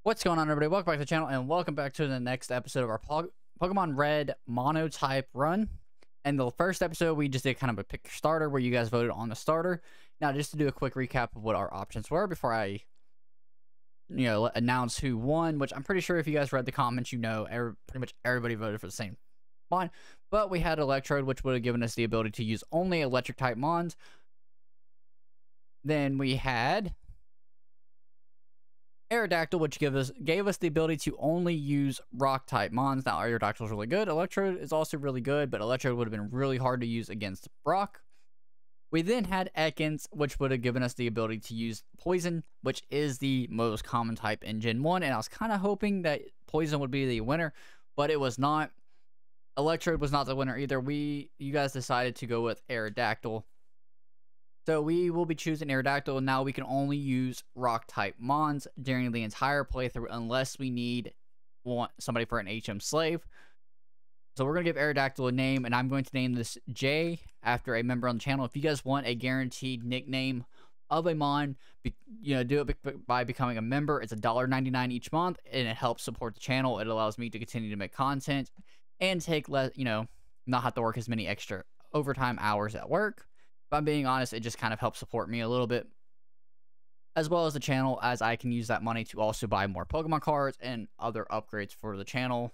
What's going on, everybody? Welcome back to the channel, and welcome back to the next episode of our Pokemon Red Monotype run. And the first episode, we just did kind of a pick your starter where you guys voted on the starter. Now, just to do a quick recap of what our options were before I, announce who won, which I'm pretty sure if you guys read the comments, pretty much everybody voted for the same Mon. But we had Electrode, which would have given us the ability to use only electric type Mons. Then we had Aerodactyl, which gave us the ability to only use rock type Mons. Now, Aerodactyl is really good. Electrode is also really good, but Electrode would have been really hard to use against Brock. We then had Ekans, which would have given us the ability to use Poison, which is the most common type in Gen 1, and I was kind of hoping that Poison would be the winner, but it was not. Electrode was not the winner either. You guys decided to go with Aerodactyl. So we will be choosing Aerodactyl. Now we can only use rock-type Mons during the entire playthrough unless we want somebody for an HM slave. So we're going to give Aerodactyl a name, and I'm going to name this J after a member on the channel. If you guys want a guaranteed nickname of a Mon, do it by becoming a member. It's $1.99 each month, and it helps support the channel. It allows me to continue to make content and take less, not have to work as many extra overtime hours at work. If I'm being honest, it just kind of helps support me a little bit, as well as the channel, as I can use that money to also buy more Pokemon cards and other upgrades for the channel.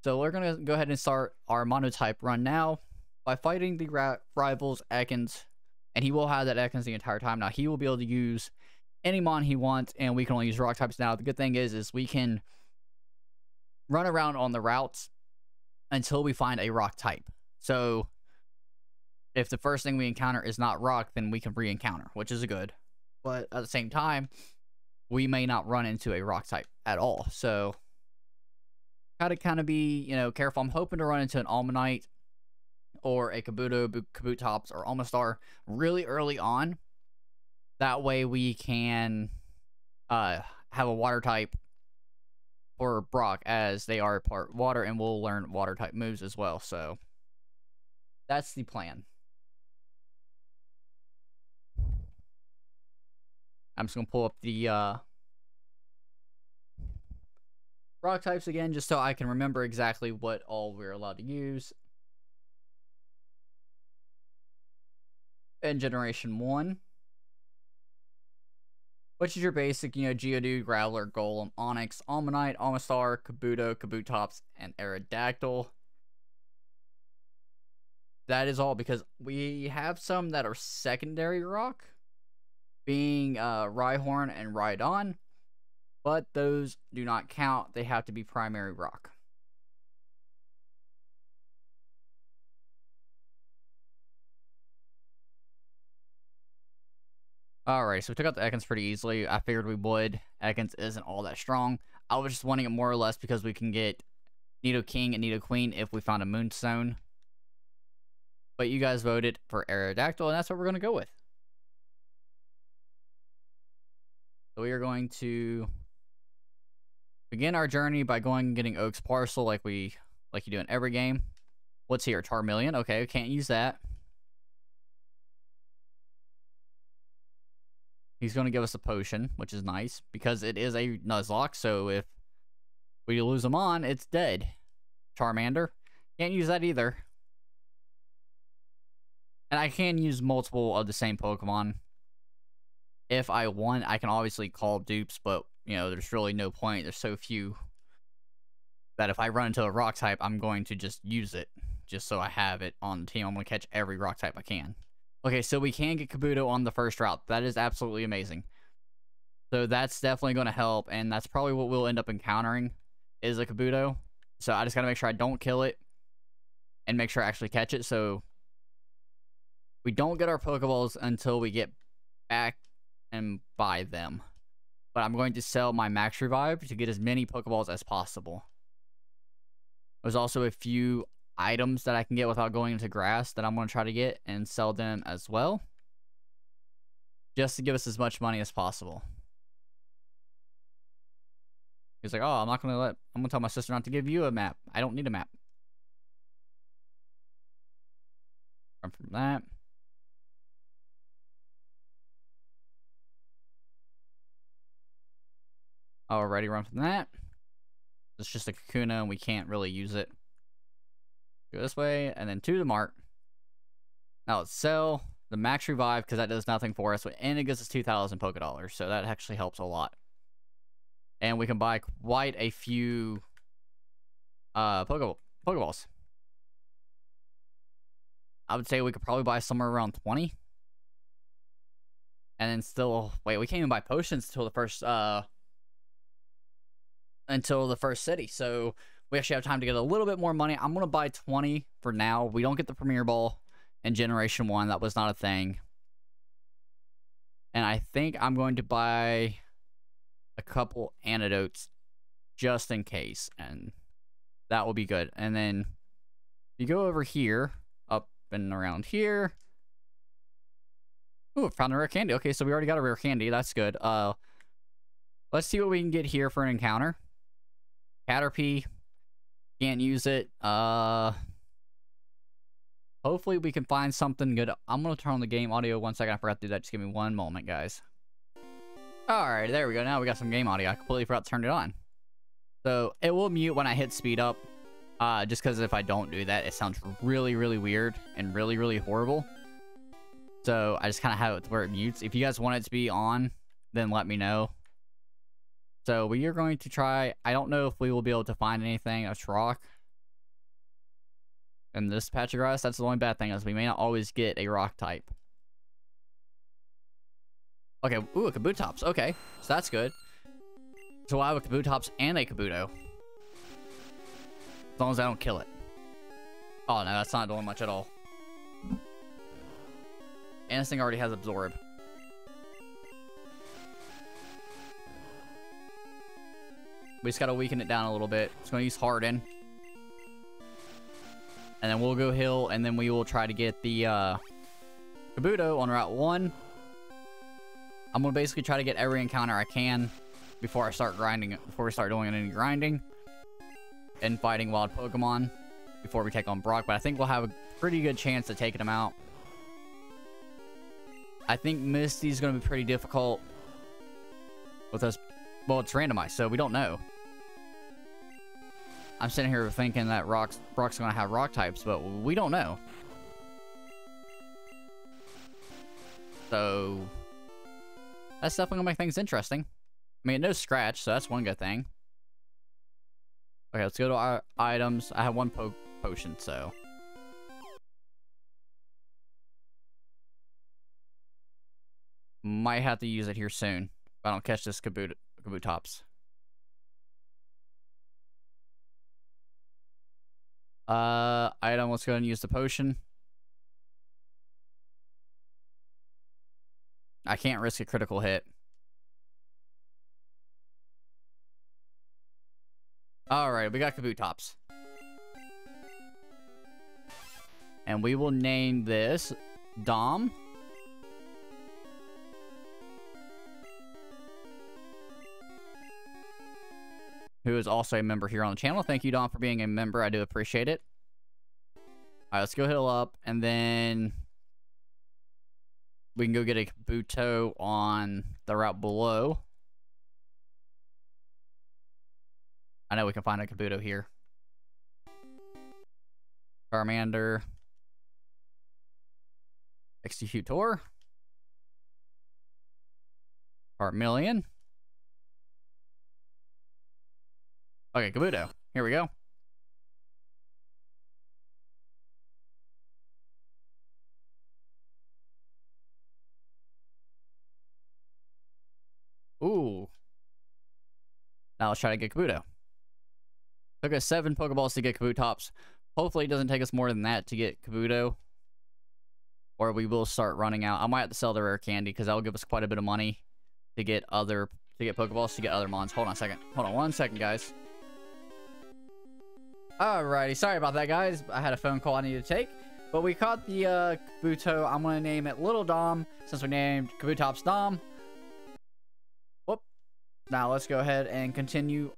So we're going to go ahead and start our Monotype run now by fighting the rivals Ekans, and he will have that Ekans the entire time. Now, he will be able to use any Mon he wants, and we can only use rock types now. The good thing is we can run around on the routes until we find a rock type. So if the first thing we encounter is not rock, then we can re-encounter, which is good. But at the same time, we may not run into a rock type at all. So gotta kind of be, careful. I'm hoping to run into an Almanite or a Kabuto, Kabutops, or Almastar really early on. That way we can have a water type for Brock, as they are part water, and we'll learn water type moves as well. So that's the plan. I'm just going to pull up the rock types again, just so I can remember exactly what all we're allowed to use. In Generation 1, which is your basic, Geodude, Graveler, Golem, Onix, Almanite, Almastar, Kabuto, Kabutops, and Aerodactyl. That is all, because we have some that are secondary rock, being Rhyhorn and Rhydon, but those do not count. They have to be primary rock. Alright, so we took out the Ekans pretty easily. I figured we would. Ekans isn't all that strong. I was just wanting it more or less because we can get Nidoking and Nidoqueen if we found a Moonstone. But you guys voted for Aerodactyl, and that's what we're going to go with. So we are going to begin our journey by going and getting Oak's Parcel like you do in every game. What's here? Charmeleon. Okay, we can't use that. He's going to give us a potion, which is nice, because it is a Nuzlocke, so if we lose him on, it's dead. Charmander. Can't use that either. And I can use multiple of the same Pokemon. If I want, I can obviously call dupes, but, there's really no point. There's so few that if I run into a rock type, I'm going to just use it, just so I have it on the team. I'm going to catch every rock type I can. Okay, so we can get Kabuto on the first route. That is absolutely amazing. So that's definitely going to help, and that's probably what we'll end up encountering, is a Kabuto. So I just got to make sure I don't kill it, and make sure I actually catch it. So we don't get our Pokeballs until we get back and buy them. But I'm going to sell my Max Revive to get as many Pokeballs as possible. There's also a few items that I can get without going into grass that I'm going to try to get and sell them as well, just to give us as much money as possible. He's like, oh, I'm going to tell my sister not to give you a map. I don't need a map. From that. Already run from that. It's just a Kakuna and we can't really use it. Go this way and then to the mart. Now let's sell the max revive because that does nothing for us. And it gives us 2,000 Poké Dollars. So that actually helps a lot. And we can buy quite a few Pokeballs. I would say we could probably buy somewhere around 20. And then still, wait, we can't even buy potions until the first city. So we actually have time to get a little bit more money. I'm going to buy 20 for now. We don't get the Premier Ball in Generation 1. That was not a thing. And I think I'm going to buy a couple antidotes just in case. And that will be good. And then you go over here, up and around here. Ooh, found a rare candy. Okay, so we already got a rare candy. That's good. Let's see what we can get here for an encounter. Caterpie. Can't use it. Hopefully we can find something good. I'm going to turn on the game audio 1 second. I forgot to do that. Just give me 1 moment, guys. Alright, there we go. Now we got some game audio. I completely forgot to turn it on. So, it will mute when I hit speed up. Just because if I don't do that, it sounds really, really weird and really, really horrible. So, I just kind of have it where it mutes. If you guys want it to be on, then let me know. So, we are going to try... I don't know if we will be able to find anything. A rock. In this patch of grass, that's the only bad thing is we may not always get a rock type. Okay, ooh, a Kabutops. Okay, so that's good. So I have a Kabutops and a Kabuto. As long as I don't kill it. Oh, no, that's not doing much at all. And this thing already has Absorb. We just gotta weaken it down a little bit. It's gonna use Harden. And then we'll go hill, and then we will try to get the Kabuto on Route 1. I'm gonna basically try to get every encounter I can before I start grinding it, before we start doing any grinding and fighting wild Pokemon before we take on Brock. But I think we'll have a pretty good chance of taking him out. I think Misty's gonna be pretty difficult with us. Well, it's randomized, so we don't know. I'm sitting here thinking that Brock's gonna have rock types, but we don't know. So that's definitely gonna make things interesting. I mean, no scratch, so that's one good thing. Okay, let's go to our items. I have 1 potion, so. Might have to use it here soon if I don't catch this Kabutops. Item, let's go ahead and use the potion. I can't risk a critical hit. Alright, we got Kabutops. And we will name this Dom. Who is also a member here on the channel. Thank you, Dom, for being a member. I do appreciate it. Alright, let's go hill up, and then we can go get a Kabuto on the route below. I know we can find a Kabuto here. Charmander. Executor. Charmeleon. Okay, Kabuto. Here we go. Ooh. Now let's try to get Kabuto. Took us 7 Pokeballs to get Kabutops. Hopefully it doesn't take us more than that to get Kabuto. Or we will start running out. I might have to sell the rare candy because that will give us quite a bit of money to get Pokeballs, to get other mons. Hold on a second. Hold on 1 second, guys. Alrighty, sorry about that, guys. I had a phone call I needed to take. But we caught the Kabuto. I'm going to name it Little Dom, since we named Kabutops Dom. Whoop. Now, let's go ahead and continue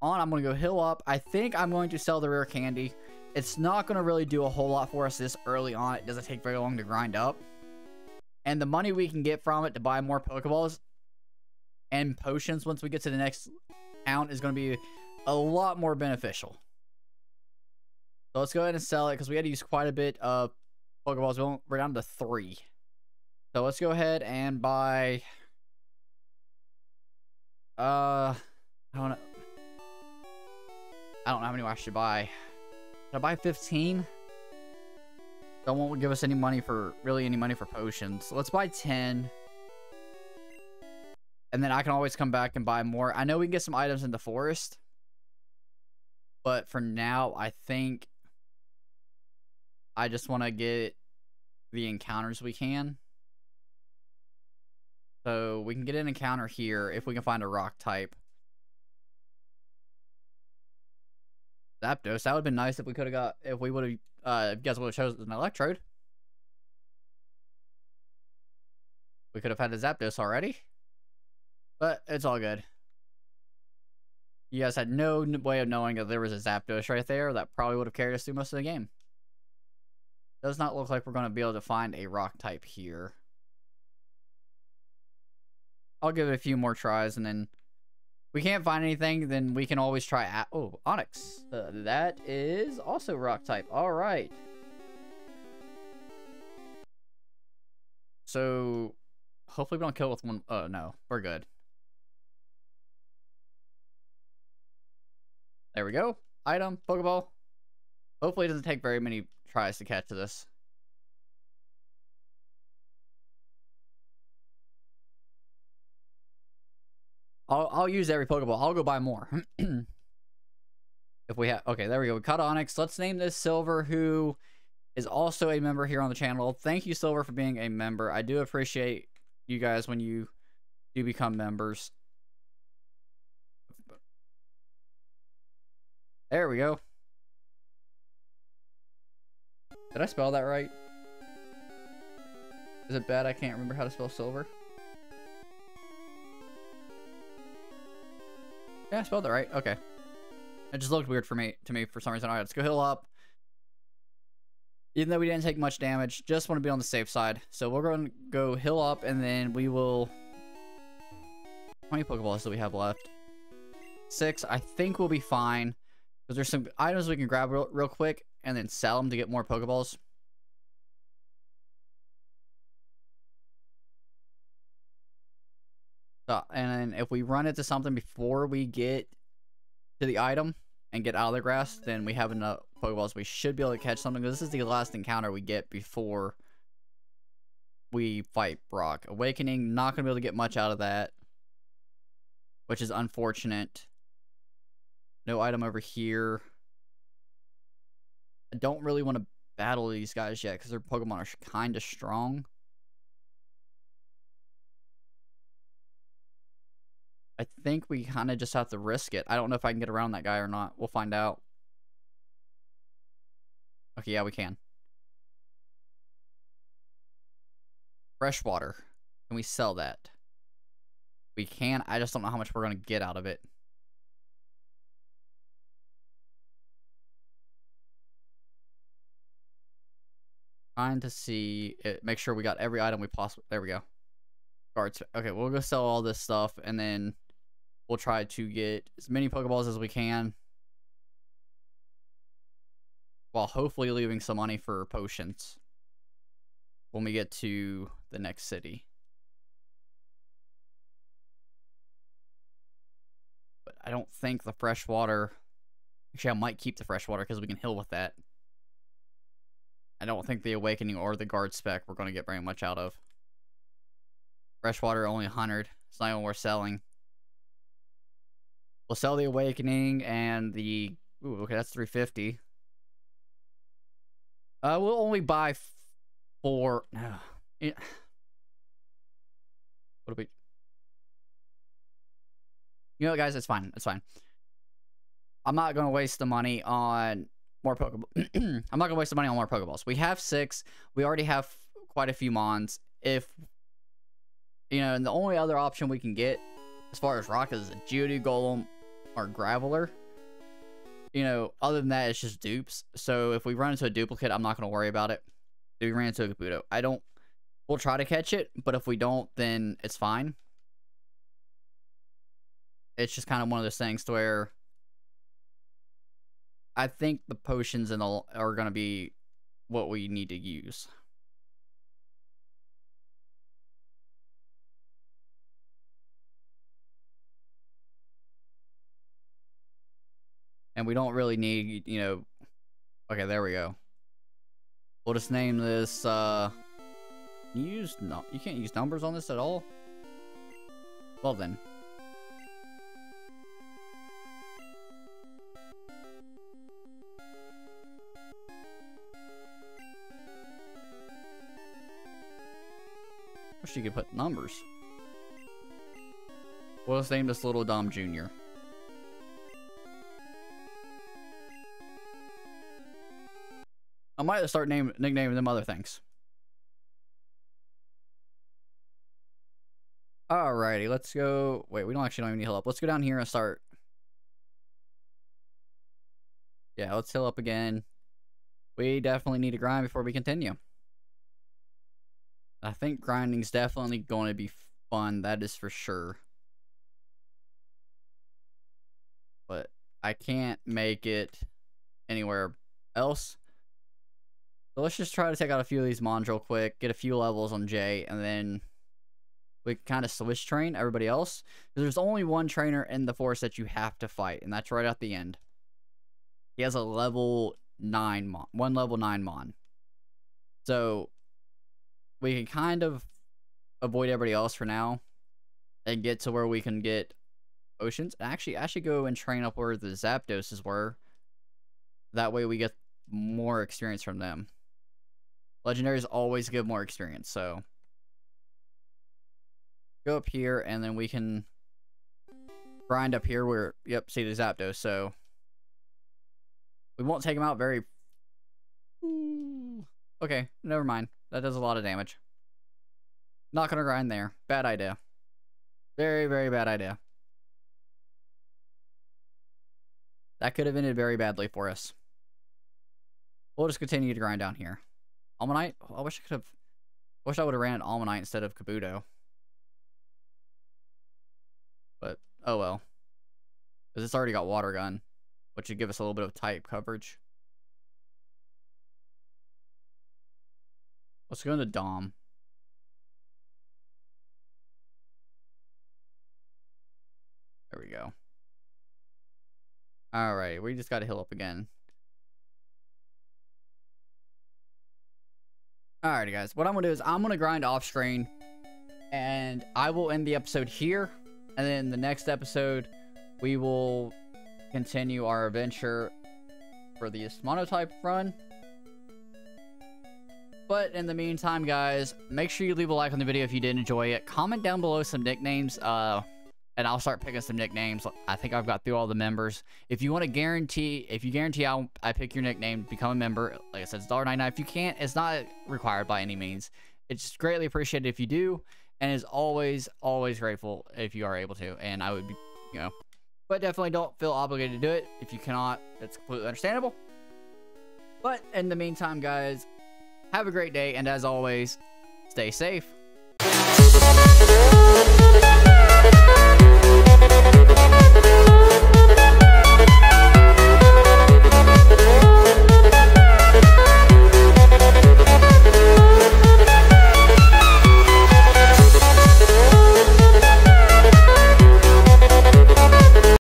on. I'm going to go hill up. I think I'm going to sell the rare candy. It's not going to really do a whole lot for us this early on. It doesn't take very long to grind up. And the money we can get from it to buy more Pokeballs and potions once we get to the next count is going to be a lot more beneficial. So let's go ahead and sell it because we had to use quite a bit of Pokeballs. We're down to 3. So let's go ahead and buy... I don't know how many I should buy. Should I buy 15? That won't give us any money for potions. So let's buy 10. And then I can always come back and buy more. I know we can get some items in the forest. But for now, I think I just want to get the encounters we can. So we can get an encounter here if we can find a rock type. Zapdos. That would have been nice if we could have got, if we would have, if you guys would have chosen an Electrode. We could have had a Zapdos already. But it's all good. You guys had no way of knowing that there was a Zapdos right there. That probably would have carried us through most of the game. Does not look like we're going to be able to find a rock type here. I'll give it a few more tries, and then if we can't find anything, then we can always try... Oh, Onyx. That is also rock type. All right. So, hopefully we don't kill with one... Oh, no. We're good. There we go. Item. Pokeball. Hopefully it doesn't take very many tries to catch this. I'll use every Pokeball. I'll go buy more. If we have... Okay, there we go. We caught Onyx. Let's name this Silver, who is also a member here on the channel. Thank you, Silver, for being a member. I do appreciate you guys when you do become members. There we go. Did I spell that right? Is it bad I can't remember how to spell Silver? Yeah, I spelled that right. Okay. It just looked weird to me for some reason. Alright, let's go heal up. Even though we didn't take much damage, just want to be on the safe side. So we're going to go heal up, and then we will... How many Pokeballs do we have left? 6. I think we'll be fine. Because there's some items we can grab real quick, and then sell them to get more Pokeballs. So, and then if we run into something before we get to the item and get out of the grass, then we have enough Pokeballs. We should be able to catch something. This is the last encounter we get before we fight Brock. Awakening, not going to be able to get much out of that, which is unfortunate. No item over here. I don't really want to battle these guys yet because their Pokemon are kind of strong. I think we kind of just have to risk it. I don't know if I can get around that guy or not. We'll find out. Okay, yeah, we can. Freshwater. Can we sell that? We can. I just don't know how much we're going to get out of it. Trying to see it, make sure we got every item we possibly... There we go. Guards. Okay, we'll go sell all this stuff, and then we'll try to get as many Pokeballs as we can, while hopefully leaving some money for potions when we get to the next city. But I don't think the freshwater... Actually, I might keep the freshwater because we can heal with that. I don't think the Awakening or the Guard spec we're going to get very much out of. Freshwater only 100. It's not even worth selling. We'll sell the Awakening and the... Ooh, okay, that's 350. We'll only buy 4... Yeah. What do we... You know what, guys? It's fine. It's fine. I'm not going to waste the money on... more Pokeball. I'm not gonna waste the money on more Pokeballs. We have 6. We already have quite a few Mons. If you know, and the only other option we can get as far as rock is a Geodude, Golem, or Graveler. You know, other than that, it's just dupes. So if we run into a duplicate, I'm not gonna worry about it. If we ran into a Kabuto, we'll try to catch it, but if we don't, then it's fine. it's just kind of one of those things to where I think the potions and all are going to be what we need to use. And we don't really need, you know... Okay, there we go. We'll just name this, you can't use numbers on this at all? Well then. Wish you could put numbers. We'll just name this Little Dom Jr. I might start nicknaming them other things. Alrighty, let's go. Wait, we don't even need to heal up. Let's go down here and start. Yeah, let's heal up again. We definitely need to grind before we continue. I think grinding's definitely going to be fun. That is for sure. But I can't make it anywhere else. So let's just try to take out a few of these mons real quick, get a few levels on Jay, and then we kind of switch train everybody else. There's only one trainer in the forest that you have to fight, and that's right at the end. He has a level 9 mon, one level 9 mon. So we can kind of avoid everybody else for now and get to where we can get oceans. Actually, I should go and train up where the Zapdoses were. That way we get more experience from them. Legendaries always give more experience, so go up here and then we can grind up here where, yep, see the Zapdos, so we won't take him out very... Okay, never mind. That does a lot of damage. Not gonna grind there. Bad idea. Very, very bad idea. That could have ended very badly for us. We'll just continue to grind down here. Almanite? I wish I would have ran an Almanite instead of Kabuto. But, oh well. Because it's already got Water Gun, which would give us a little bit of type coverage. Let's go into Dom. There we go. Alright, we just gotta heal up again. Alrighty guys, what I'm gonna do is I'm gonna grind off screen and I will end the episode here, and then the next episode we will continue our adventure for the Monotype run. But in the meantime guys, make sure you leave a like on the video if you did enjoy it. Comment down below some nicknames, and I'll start picking some nicknames. I think I've got through all the members. If you want to guarantee, I pick your nickname, become a member. Like I said, it's $1.99. If you can't, it's not required by any means. It's greatly appreciated if you do, and is always, always grateful if you are able to. And I would be, you know, but definitely don't feel obligated to do it. If you cannot, it's completely understandable. But in the meantime, guys, have a great day, and as always, stay safe.